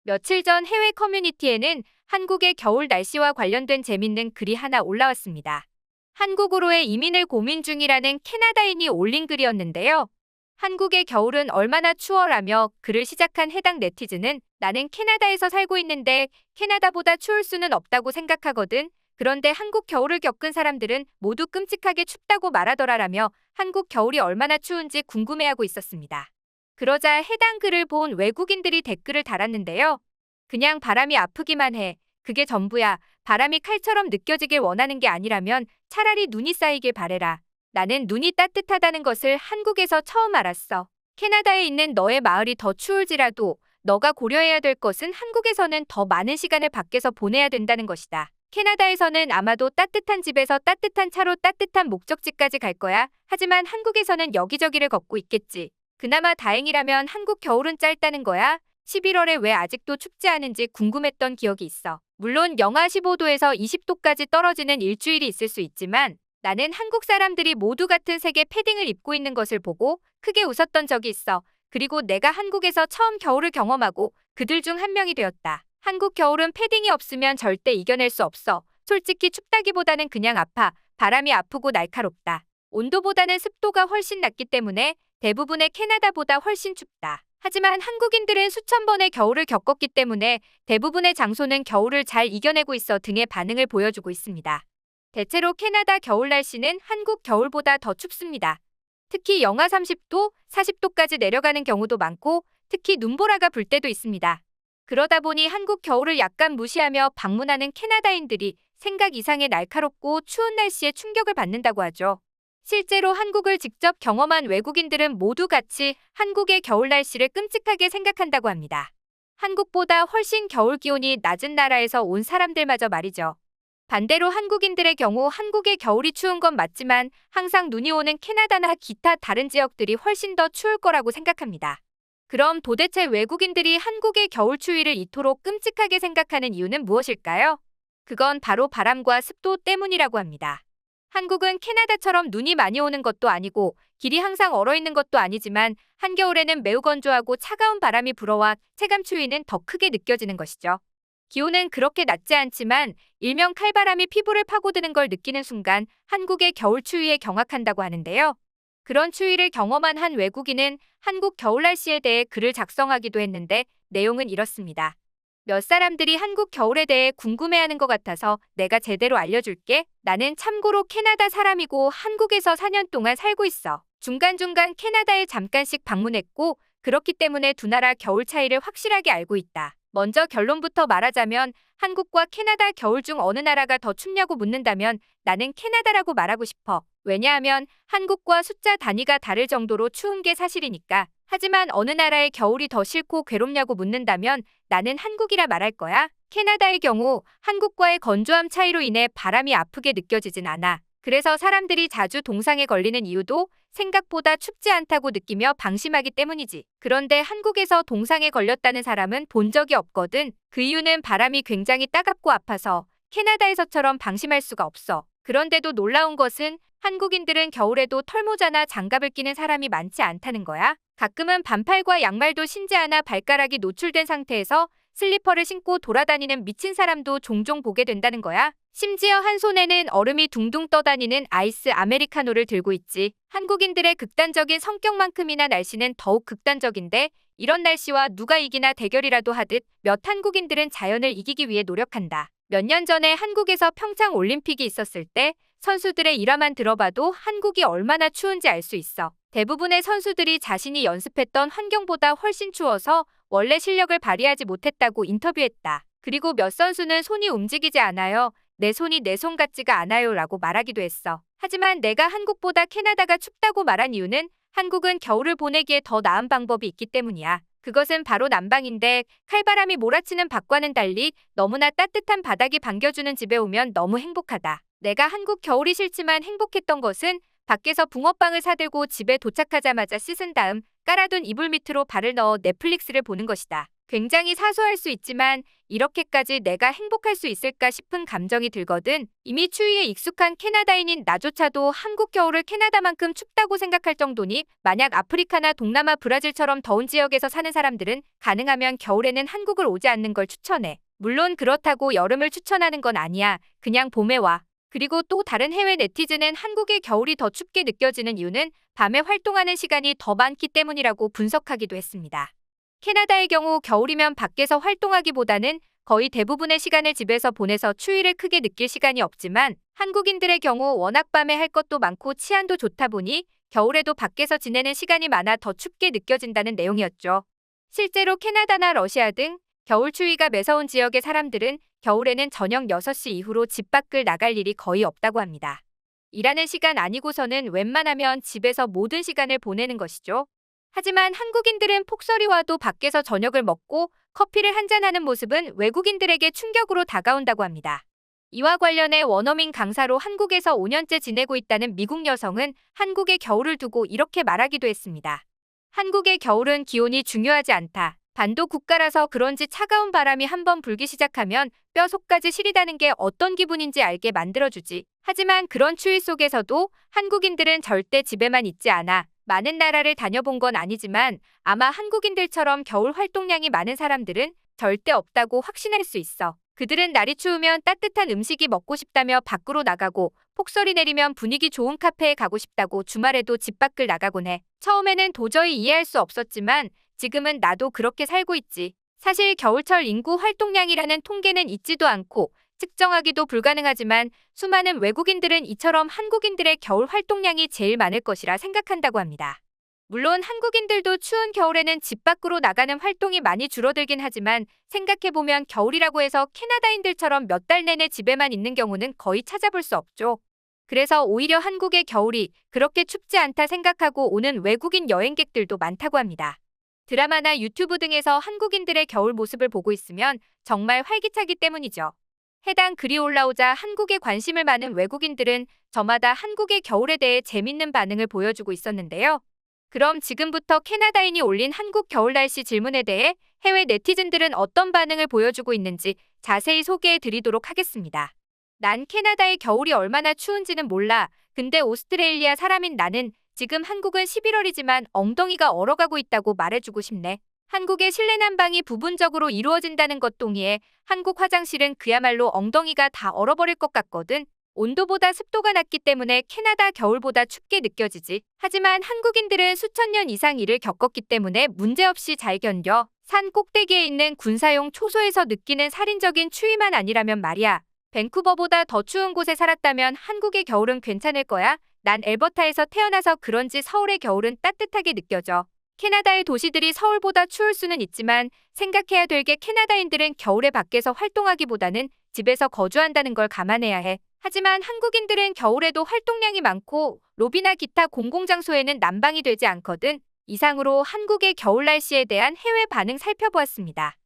며칠 전 해외 커뮤니티에는 한국의 겨울 날씨와 관련된 재밌는 글이 하나 올라왔습니다. 한국으로의 이민을 고민 중이라는 캐나다인이 올린 글이었는데요. 한국의 겨울은 얼마나 추워라며 글을 시작한 해당 네티즌은 나는 캐나다에서 살고 있는데 캐나다보다 추울 수는 없다고 생각하거든. 그런데 한국 겨울을 겪은 사람들은 모두 끔찍하게 춥다고 말하더라라며 한국 겨울이 얼마나 추운지 궁금해하고 있었습니다. 그러자 해당 글을 본 외국인들이 댓글을 달았는데요. 그냥 바람이 아프기만 해. 그게 전부야. 바람이 칼처럼 느껴지길 원하는 게 아니라면 차라리 눈이 쌓이길 바래라. 나는 눈이 따뜻하다는 것을 한국에서 처음 알았어. 캐나다에 있는 너의 마을이 더 추울지라도 너가 고려해야 될 것은 한국에서는 더 많은 시간을 밖에서 보내야 된다는 것이다. 캐나다에서는 아마도 따뜻한 집에서 따뜻한 차로 따뜻한 목적지까지 갈 거야. 하지만 한국에서는 여기저기를 걷고 있겠지. 그나마 다행이라면 한국 겨울은 짧다는 거야. 11월에 왜 아직도 춥지 않은지 궁금했던 기억이 있어. 물론 영하 15도에서 20도까지 떨어지는 일주일이 있을 수 있지만 나는 한국 사람들이 모두 같은 색의 패딩을 입고 있는 것을 보고 크게 웃었던 적이 있어. 그리고 내가 한국에서 처음 겨울을 경험하고 그들 중 한 명이 되었다. 한국 겨울은 패딩이 없으면 절대 이겨낼 수 없어. 솔직히 춥다기보다는 그냥 아파. 바람이 아프고 날카롭다. 온도보다는 습도가 훨씬 낮기 때문에 대부분의 캐나다보다 훨씬 춥다. 하지만 한국인들은 수천 번의 겨울을 겪었기 때문에 대부분의 장소는 겨울을 잘 이겨내고 있어 등의 반응을 보여주고 있습니다. 대체로 캐나다 겨울 날씨는 한국 겨울보다 더 춥습니다. 특히 영하 30도, 40도까지 내려가는 경우도 많고 특히 눈보라가 불 때도 있습니다. 그러다 보니 한국 겨울을 약간 무시하며 방문하는 캐나다인들이 생각 이상의 날카롭고 추운 날씨에 충격을 받는다고 하죠. 실제로 한국을 직접 경험한 외국인들은 모두 같이 한국의 겨울 날씨를 끔찍하게 생각한다고 합니다. 한국보다 훨씬 겨울 기온이 낮은 나라에서 온 사람들마저 말이죠. 반대로 한국인들의 경우 한국의 겨울이 추운 건 맞지만 항상 눈이 오는 캐나다나 기타 다른 지역들이 훨씬 더 추울 거라고 생각합니다. 그럼 도대체 외국인들이 한국의 겨울 추위를 이토록 끔찍하게 생각하는 이유는 무엇일까요? 그건 바로 바람과 습도 때문이라고 합니다. 한국은 캐나다처럼 눈이 많이 오는 것도 아니고 길이 항상 얼어있는 것도 아니지만 한겨울에는 매우 건조하고 차가운 바람이 불어와 체감 추위는 더 크게 느껴지는 것이죠. 기온은 그렇게 낮지 않지만 일명 칼바람이 피부를 파고드는 걸 느끼는 순간 한국의 겨울 추위에 경악한다고 하는데요. 그런 추위를 경험한 한 외국인은 한국 겨울 날씨에 대해 글을 작성하기도 했는데 내용은 이렇습니다. 몇 사람들이 한국 겨울에 대해 궁금해하는 것 같아서 내가 제대로 알려줄게. 나는 참고로 캐나다 사람이고 한국에서 4년 동안 살고 있어. 중간중간 캐나다에 잠깐씩 방문했고 그렇기 때문에 두 나라 겨울 차이를 확실하게 알고 있다. 먼저 결론부터 말하자면 한국과 캐나다 겨울 중 어느 나라가 더 춥냐고 묻는다면 나는 캐나다라고 말하고 싶어. 왜냐하면 한국과 숫자 단위가 다를 정도로 추운 게 사실이니까. 하지만 어느 나라의 겨울이 더 싫고 괴롭냐고 묻는다면 나는 한국이라 말할 거야. 캐나다의 경우 한국과의 건조함 차이로 인해 바람이 아프게 느껴지진 않아. 그래서 사람들이 자주 동상에 걸리는 이유도 생각보다 춥지 않다고 느끼며 방심하기 때문이지. 그런데 한국에서 동상에 걸렸다는 사람은 본 적이 없거든. 그 이유는 바람이 굉장히 따갑고 아파서 캐나다에서처럼 방심할 수가 없어. 그런데도 놀라운 것은 한국인들은 겨울에도 털모자나 장갑을 끼는 사람이 많지 않다는 거야. 가끔은 반팔과 양말도 신지 않아 발가락이 노출된 상태에서 슬리퍼를 신고 돌아다니는 미친 사람도 종종 보게 된다는 거야. 심지어 한 손에는 얼음이 둥둥 떠다니는 아이스 아메리카노를 들고 있지. 한국인들의 극단적인 성격만큼이나 날씨는 더욱 극단적인데 이런 날씨와 누가 이기나 대결이라도 하듯 몇 한국인들은 자연을 이기기 위해 노력한다. 몇 년 전에 한국에서 평창 올림픽이 있었을 때 선수들의 일화만 들어봐도 한국이 얼마나 추운지 알 수 있어. 대부분의 선수들이 자신이 연습했던 환경보다 훨씬 추워서 원래 실력을 발휘하지 못했다고 인터뷰했다. 그리고 몇 선수는 손이 움직이지 않아요. 내 손이 내 손 같지가 않아요 라고 말하기도 했어. 하지만 내가 한국보다 캐나다가 춥다고 말한 이유는 한국은 겨울을 보내기에 더 나은 방법이 있기 때문이야. 그것은 바로 난방인데 칼바람이 몰아치는 밖과는 달리 너무나 따뜻한 바닥이 반겨주는 집에 오면 너무 행복하다. 내가 한국 겨울이 싫지만 행복했던 것은 밖에서 붕어빵을 사들고 집에 도착하자마자 씻은 다음 깔아둔 이불 밑으로 발을 넣어 넷플릭스를 보는 것이다. 굉장히 사소할 수 있지만 이렇게까지 내가 행복할 수 있을까 싶은 감정이 들거든. 이미 추위에 익숙한 캐나다인인 나조차도 한국 겨울을 캐나다만큼 춥다고 생각할 정도니 만약 아프리카나 동남아 브라질처럼 더운 지역에서 사는 사람들은 가능하면 겨울에는 한국을 오지 않는 걸 추천해. 물론 그렇다고 여름을 추천하는 건 아니야. 그냥 봄에 와. 그리고 또 다른 해외 네티즌은 한국의 겨울이 더 춥게 느껴지는 이유는 밤에 활동하는 시간이 더 많기 때문이라고 분석하기도 했습니다. 캐나다의 경우 겨울이면 밖에서 활동하기보다는 거의 대부분의 시간을 집에서 보내서 추위를 크게 느낄 시간이 없지만 한국인들의 경우 워낙 밤에 할 것도 많고 치안도 좋다 보니 겨울에도 밖에서 지내는 시간이 많아 더 춥게 느껴진다는 내용이었죠. 실제로 캐나다나 러시아 등 겨울 추위가 매서운 지역의 사람들은 겨울에는 저녁 6시 이후로 집 밖을 나갈 일이 거의 없다고 합니다. 일하는 시간 아니고서는 웬만하면 집에서 모든 시간을 보내는 것이죠. 하지만 한국인들은 폭설이 와도 밖에서 저녁을 먹고 커피를 한잔하는 모습은 외국인들에게 충격으로 다가온다고 합니다. 이와 관련해 원어민 강사로 한국에서 5년째 지내고 있다는 미국 여성은 한국의 겨울을 두고 이렇게 말하기도 했습니다. 한국의 겨울은 기온이 중요하지 않다. 반도 국가라서 그런지 차가운 바람이 한번 불기 시작하면 뼈 속까지 시리다는 게 어떤 기분인지 알게 만들어주지. 하지만 그런 추위 속에서도 한국인들은 절대 집에만 있지 않아. 많은 나라를 다녀본 건 아니지만 아마 한국인들처럼 겨울 활동량이 많은 사람들은 절대 없다고 확신할 수 있어. 그들은 날이 추우면 따뜻한 음식이 먹고 싶다며 밖으로 나가고 폭설이 내리면 분위기 좋은 카페에 가고 싶다고 주말에도 집 밖을 나가곤 해. 처음에는 도저히 이해할 수 없었지만 지금은 나도 그렇게 살고 있지. 사실 겨울철 인구 활동량이라는 통계는 있지도 않고 측정하기도 불가능하지만 수많은 외국인들은 이처럼 한국인들의 겨울 활동량이 제일 많을 것이라 생각한다고 합니다. 물론 한국인들도 추운 겨울에는 집 밖으로 나가는 활동이 많이 줄어들긴 하지만 생각해보면 겨울이라고 해서 캐나다인들처럼 몇 달 내내 집에만 있는 경우는 거의 찾아볼 수 없죠. 그래서 오히려 한국의 겨울이 그렇게 춥지 않다 생각하고 오는 외국인 여행객들도 많다고 합니다. 드라마나 유튜브 등에서 한국인들의 겨울 모습을 보고 있으면 정말 활기차기 때문이죠. 해당 글이 올라오자 한국에 관심을 많은 외국인들은 저마다 한국의 겨울에 대해 재밌는 반응을 보여주고 있었는데요. 그럼 지금부터 캐나다인이 올린 한국 겨울 날씨 질문에 대해 해외 네티즌들은 어떤 반응을 보여주고 있는지 자세히 소개해 드리도록 하겠습니다. 난 캐나다의 겨울이 얼마나 추운지는 몰라. 근데 오스트레일리아 사람인 나는 지금 한국은 11월이지만 엉덩이가 얼어가고 있다고 말해주고 싶네. 한국의 실내 난방이 부분적으로 이루어진다는 것 동의해 한국 화장실은 그야말로 엉덩이가 다 얼어버릴 것 같거든. 온도보다 습도가 낮기 때문에 캐나다 겨울보다 춥게 느껴지지. 하지만 한국인들은 수천 년 이상 이를 겪었기 때문에 문제없이 잘 견뎌. 산 꼭대기에 있는 군사용 초소에서 느끼는 살인적인 추위만 아니라면 말이야. 밴쿠버보다 더 추운 곳에 살았다면 한국의 겨울은 괜찮을 거야. 난 엘버타에서 태어나서 그런지 서울의 겨울은 따뜻하게 느껴져. 캐나다의 도시들이 서울보다 추울 수는 있지만 생각해야 될 게 캐나다인들은 겨울에 밖에서 활동하기보다는 집에서 거주한다는 걸 감안해야 해. 하지만 한국인들은 겨울에도 활동량이 많고 로비나 기타 공공장소에는 난방이 되지 않거든. 이상으로 한국의 겨울 날씨에 대한 해외 반응 살펴보았습니다.